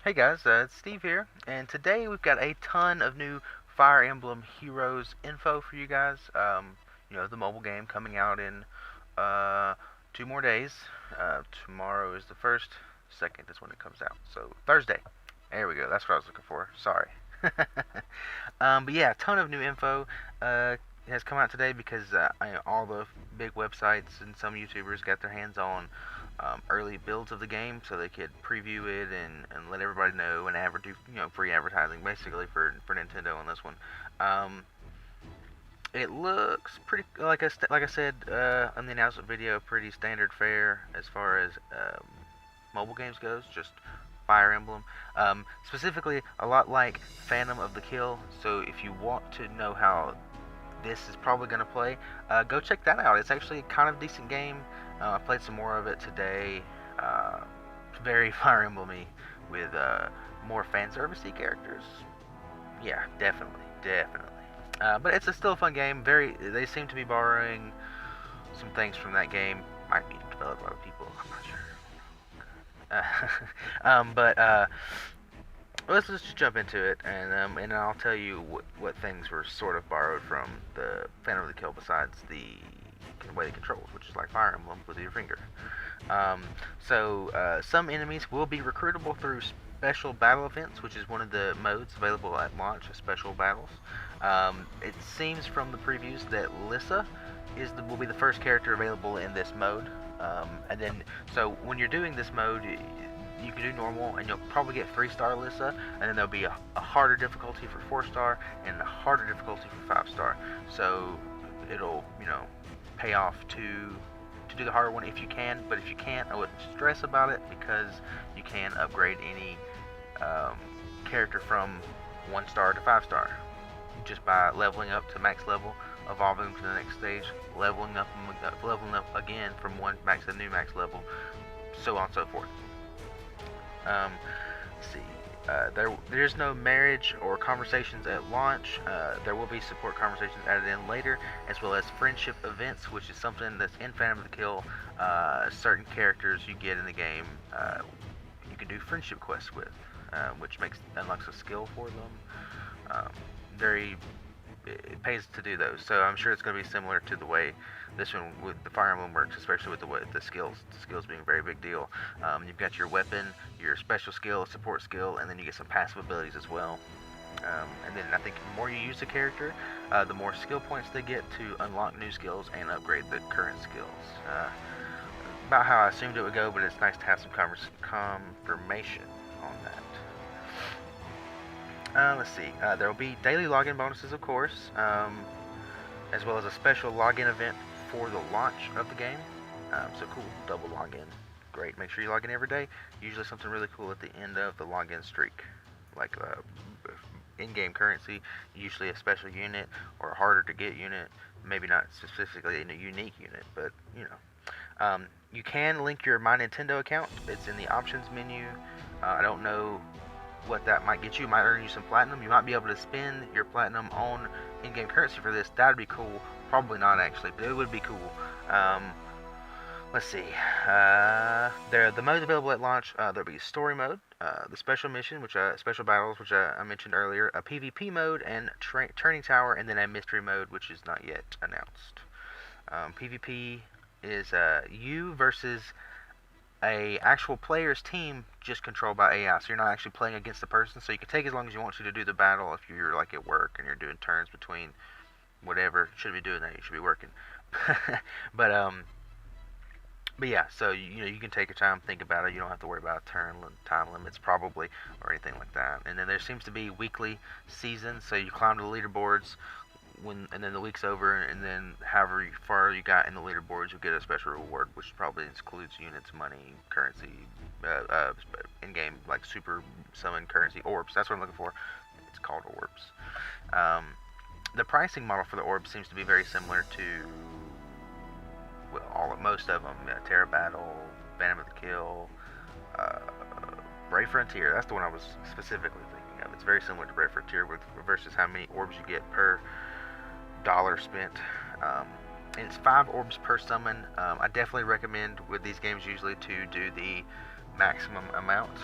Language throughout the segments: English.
Hey guys, it's Steve here, and today we've got a ton of new Fire Emblem Heroes info for you guys. The mobile game coming out in uh, 2 more days. Tomorrow is the first, second is when it comes out. So Thursday. There we go. That's what I was looking for. Sorry. But yeah, a ton of new info has come out today because all the big websites and some YouTubers got their hands on early builds of the game, so they could preview it and let everybody know and do free advertising basically for Nintendo on this one. Um, it looks pretty like I said on the announcement video, pretty standard fare as far as mobile games goes. Just Fire Emblem, specifically a lot like Phantom of the Kill. So if you want to know how this is probably going to play, go check that out. It's actually kind of decent game. I played some more of it today. Very Fire Emblem-y with more fan servicey characters. Yeah, definitely. But it's still a fun game. They seem to be borrowing some things from that game. Might be developed by other people. I'm not sure. But let's just jump into it, and I'll tell you what things were sort of borrowed from the Phantom of the Kill, besides the way it controls, which is like Fire Emblem with your finger. Some enemies will be recruitable through special battle events, which is one of the modes available at launch, special battles. It seems from the previews that Lissa will be the first character available in this mode. So when you're doing this mode, you can do normal, and you'll probably get 3-star Lissa, and then there'll be a harder difficulty for 4-star and a harder difficulty for 5-star. So it'll pay off to do the harder one if you can, but if you can't, I wouldn't stress about it, because you can upgrade any character from 1-star to 5-star just by leveling up to max level, evolving to the next stage, leveling up again from one max to the new max level, so on and so forth. Let's see. There's no marriage or conversations at launch. There will be support conversations added in later, as well as friendship events, which is something that's in Phantom of the Kill. Certain characters you get in the game, you can do friendship quests with, which unlocks a skill for them. It pays to do those, so I'm sure it's going to be similar to the way this one with the Fire Emblem works, especially with the skills being a very big deal. You've got your weapon, your special skill, support skill, and then you get some passive abilities as well. And then I think the more you use the character, the more skill points they get to unlock new skills and upgrade the current skills. About how I assumed it would go, but it's nice to have some confirmation on that. Let's see. There will be daily login bonuses, of course, as well as a special login event for the launch of the game. So cool, double login. Great. Make sure you log in every day. Usually something really cool at the end of the login streak, like in-game currency, usually a special unit or a harder to get unit. Maybe not specifically a unique unit, but you can link your My Nintendo account. It's in the options menu. I don't know what that might get you. It might earn you some platinum. You might be able to spend your platinum on in-game currency for this. That'd be cool. Probably not, actually, but it would be cool. Let's see. The modes available at launch. There'll be a story mode, the special mission, special battles, which I mentioned earlier, a PvP mode, and turning tower, and then a mystery mode, which is not yet announced. PvP is you versus a actual player's team, just controlled by AI. So you're not actually playing against the person. So you can take as long as you want to do the battle. If you're like at work and you're doing turns between whatever, should be doing that. You should be working. but yeah. So you can take your time, think about it. You don't have to worry about time limits probably or anything like that. And then there seems to be weekly seasons. So you climb to the leaderboards. And then the week's over, and then however far you got in the leaderboards, you'll get a special reward, which probably includes units, money, currency, in-game, like super summon currency, orbs. That's what I'm looking for. It's called orbs. The pricing model for the orbs seems to be very similar to most of them. Terra Battle, Phantom of the Kill, Brave Frontier. That's the one I was specifically thinking of. It's very similar to Brave Frontier versus how many orbs you get per dollar spent. And it's 5 orbs per summon. I definitely recommend with these games usually to do the maximum amount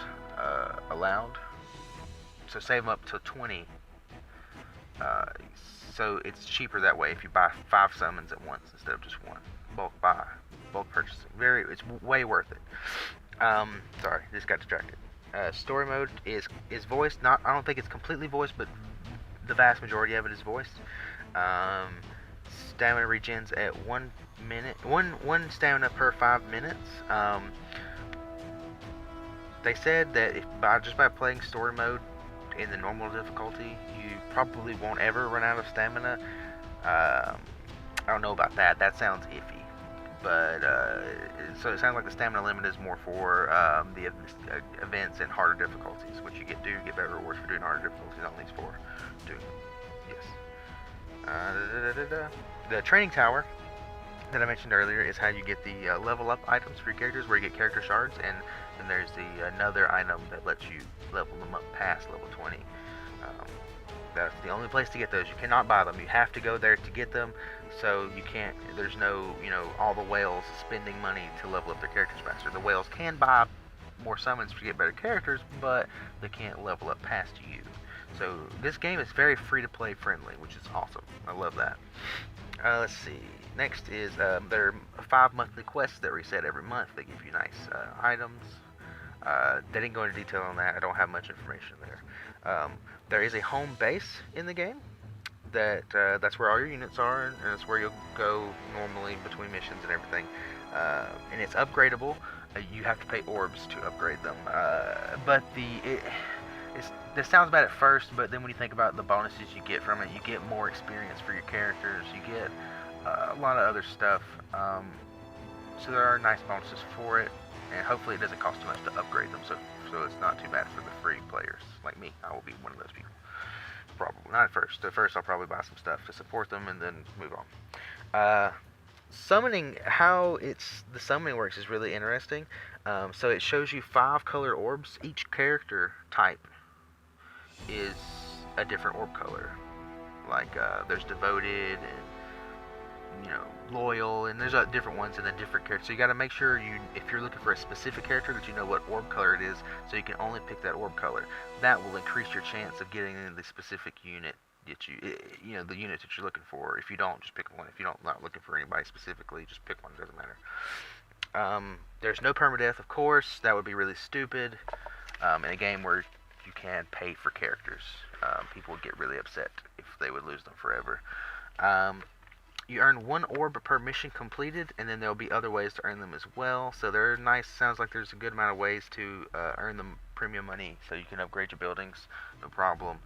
allowed. So save them up to 20. So it's cheaper that way if you buy 5 summons at once instead of just one. Bulk purchasing. It's way worth it. Sorry, just got distracted. Story mode is voiced. I don't think it's completely voiced, but the vast majority of it is voiced. Stamina regens at 1 minute. One stamina per 5 minutes. They said that just by playing story mode in the normal difficulty, you probably won't ever run out of stamina. I don't know about that. That sounds iffy. But so it sounds like the stamina limit is more for the events and harder difficulties, which you get better rewards for doing harder difficulties on these 4. Yes. The training tower that I mentioned earlier is how you get the level up items for your characters, where you get character shards, and then there's another item that lets you level them up past level 20. That's the only place to get those. You cannot buy them. You have to go there to get them. So you can't. There's no, all the whales spending money to level up their characters faster. The whales can buy more summons to get better characters, but they can't level up past you. So this game is very free-to-play friendly, which is awesome. I love that. Let's see. Next is there are 5 monthly quests that reset every month. They give you nice items. They didn't go into detail on that. I don't have much information there. There is a home base in the game. That's where all your units are, and it's where you'll go normally between missions and everything. And it's upgradable. You have to pay orbs to upgrade them. This sounds bad at first, but then when you think about the bonuses you get from it, you get more experience for your characters. You get a lot of other stuff. So there are nice bonuses for it, and hopefully it doesn't cost too much to upgrade them. So it's not too bad for the free players like me. I will be one of those people. Probably not at first. At first, I'll probably buy some stuff to support them and then move on. Summoning, how the summoning works is really interesting. So it shows you 5 color orbs. Each character type is a different orb color. Like there's devoted and loyal, and there's different ones in the different characters. So you got to make sure if you're looking for a specific character, that you know what orb color it is, so you can only pick that orb color. That will increase your chance of getting into the specific unit that the unit that you're looking for. If you don't, just pick one. If you don't, not looking for anybody specifically, just pick one. It doesn't matter. There's no permadeath, of course. That would be really stupid in a game where you can pay for characters. People would get really upset if they would lose them forever. You earn 1 orb per mission completed, and then there'll be other ways to earn them as well. So they're nice. Sounds like there's a good amount of ways to earn them premium money, so you can upgrade your buildings, no problem.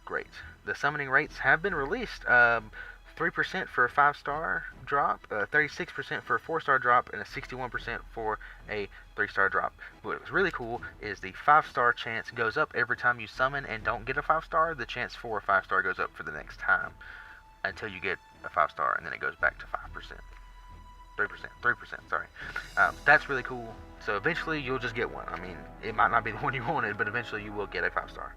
Great. The summoning rates have been released. 3% for a 5-star drop, 36% for a 4-star drop, and a 61% for a 3-star drop. What was really cool is the 5-star chance goes up every time you summon and don't get a 5-star. The chance for a 5-star goes up for the next time until you get a 5-star, and then it goes back to 5%. 3%, sorry. That's really cool. So eventually you'll just get one. I mean, it might not be the one you wanted, but eventually you will get a 5-star.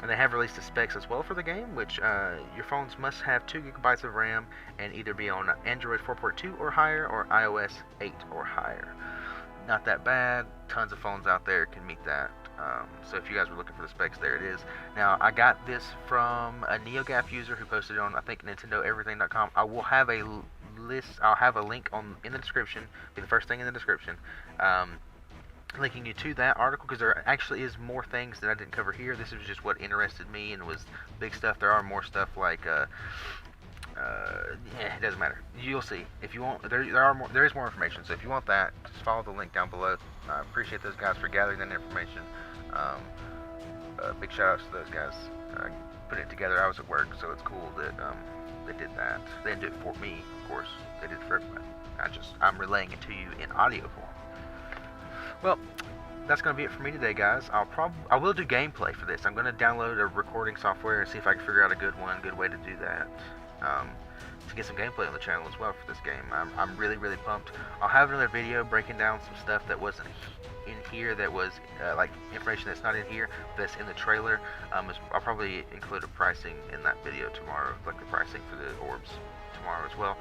And they have released the specs as well for the game, which your phones must have 2 GB of RAM and either be on Android 4.2 or higher, or iOS 8 or higher. Not that bad. Tons of phones out there can meet that. So if you guys were looking for the specs, there it is. Now, I got this from a Neogaf user who posted it on, I think, NintendoEverything.com. I will have a list. I'll have a link in the description. Be the first thing in the description. Linking you to that article, because there actually is more things that I didn't cover here. This is just what interested me and was big stuff. There are more stuff like it doesn't matter. You'll see. If you want, there is more information. So if you want that, just follow the link down below. I appreciate those guys for gathering that information. Big shout outs to those guys putting it together. I was at work, so it's cool that they did that. They didn't do it for me, of course. They did it for everybody. I'm relaying it to you in audio form. Well, that's going to be it for me today, guys. I will do gameplay for this. I'm going to download a recording software and see if I can figure out a good way to do that. To get some gameplay on the channel as well for this game. I'm really, really pumped. I'll have another video breaking down some stuff that wasn't in here, that was like information that's not in here, that's in the trailer. I'll probably include a pricing in that video tomorrow, like the pricing for the orbs tomorrow as well.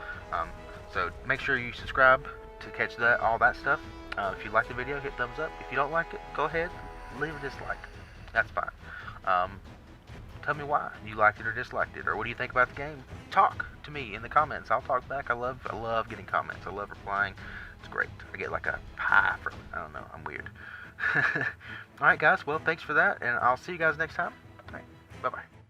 So make sure you subscribe to catch all that stuff. If you like the video, hit thumbs up. If you don't like it, go ahead, leave a dislike. That's fine. Tell me why you liked it or disliked it, or what do you think about the game. Talk to me in the comments. I'll talk back. I love getting comments. I love replying. It's great. I get like a pie from it. I don't know. I'm weird. Alright guys, well thanks for that, and I'll see you guys next time. Alright, bye-bye.